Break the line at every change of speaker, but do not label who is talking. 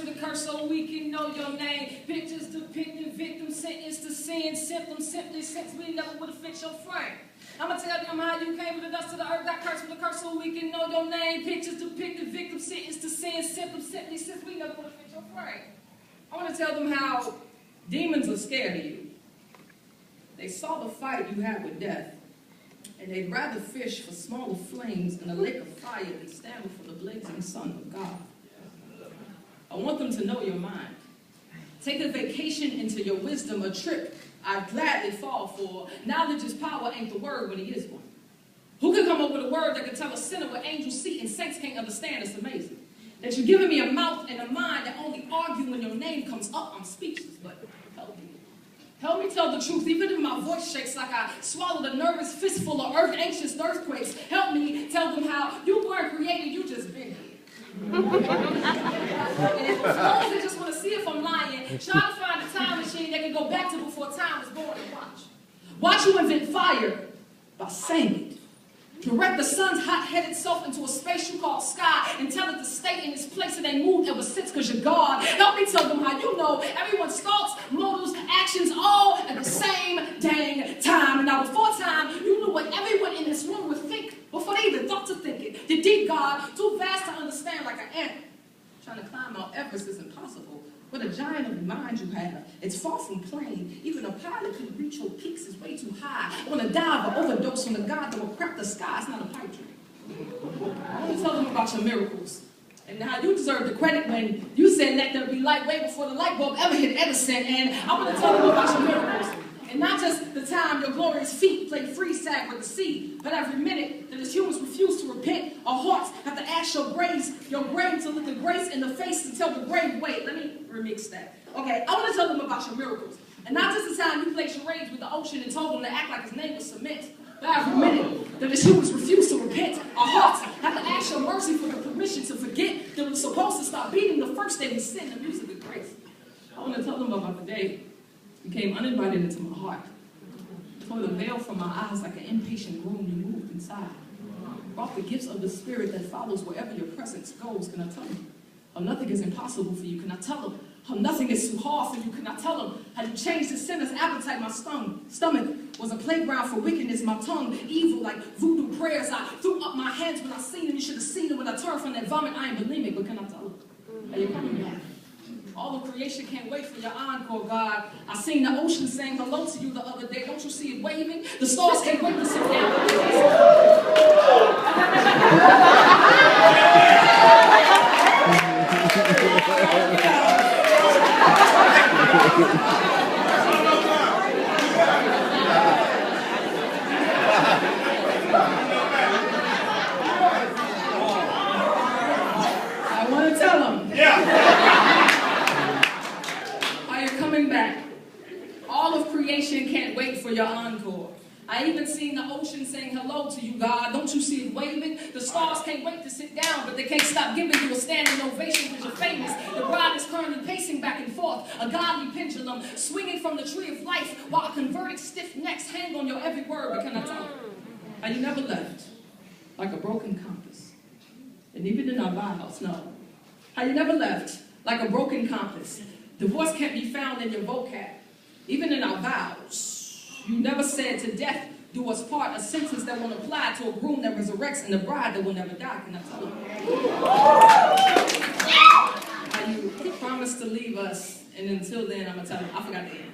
with a curse so we can know your name. Pictures depicting victims sentenced to sin. Symptoms simply since we never would have fit your frame. I'm going to tell them how you came with the dust of the earth, got cursed with a curse so we can know your name. Pictures depicting victims sentenced to sin. Symptoms simply since we never would have fit your frame. I want to tell them how demons are scared of you. They saw the fight you had with death, and they'd rather fish for smaller flames in a lake of fire than stand before the blazing sun of God. I want them to know your mind. Take a vacation into your wisdom, a trip I'd gladly fall for. Knowledge is power ain't the word when he is one. Who can come up with a word that can tell a sinner what angels see and saints can't understand? It's amazing. That you're giving me a mouth and a mind that only argue when your name comes up. I'm speechless, but help me. Help me tell the truth, even if my voice shakes like I swallowed a nervous fistful of anxious earthquakes. Help me tell them how you weren't created, you just been here. And if they just want to see if I'm lying, try to find a time machine that can go back to before time was born and watch. Watch you invent fire by saying it. Direct the sun's hot-headed self into a space you call sky and tell it to stay in its place and ain't moved ever since because you're God. Help me tell them how you know everyone's thoughts, motives, actions all at the same dang time. And now before time, you knew what everyone in this room would think before they even thought to think it. The deep God, too vast to understand like an ant. Trying to climb Mount Everest is impossible. What a giant of mind you have. It's far from plain. Even a pilot who reach your peaks is way too high. On a dive or overdose on a God that will crack the sky. It's not a pipe dream. I want to tell them about your miracles. And how you deserve the credit when you said let there be light way before the light bulb ever hit Edison. And I want to tell them about your miracles. And not just the time your glorious feet play freeze tag with the sea, but every minute that as humans refuse to repent, our hearts have to ask your grave to look at grace in the face and tell the grave, wait, let me remix that. Okay, I want to tell them about your miracles. And not just the time you played charades with the ocean and told him to act like his name was cement, but every minute that as humans refuse to repent, our hearts have to ask your mercy for the permission to forget that we're supposed to stop beating the first day we sinned, the music of grace. I want to tell them about the day you came uninvited into my heart. Tore the veil from my eyes like an impatient groom you moved inside. Brought the gifts of the Spirit that follows wherever your presence goes. Can I tell them how nothing is impossible for you? Can I tell them how nothing is too hard for you? Can I tell them how you changed the sinner's appetite? My stomach was a playground for wickedness. My tongue evil like voodoo prayers. I threw up my hands when I seen them. You should have seen them when I turned from that vomit. I ain't bulimic, but can I tell them how you're coming back? All of creation can't wait for your encore, God. I seen the ocean saying hello to you the other day. Don't you see it waving? The stars can't wait to sit down. I want to tell them. Back. All of creation can't wait for your encore. I even seen the ocean saying hello to you, God. Don't you see it waving? The stars can't wait to sit down, but they can't stop giving you a standing ovation because you're famous. The bride is currently pacing back and forth, a godly pendulum swinging from the tree of life while converted stiff necks hang on your every word. But can I tell you how you never left like a broken compass? And even in our vows, no. How you never left like a broken compass. Divorce can't be found in your vocab. Even in our vows, you never said to death do us part, a sentence that won't apply to a groom that resurrects and a bride that will never die. Can I tell you? How you promised to leave us, and until then, I'm going to tell you, I forgot the end.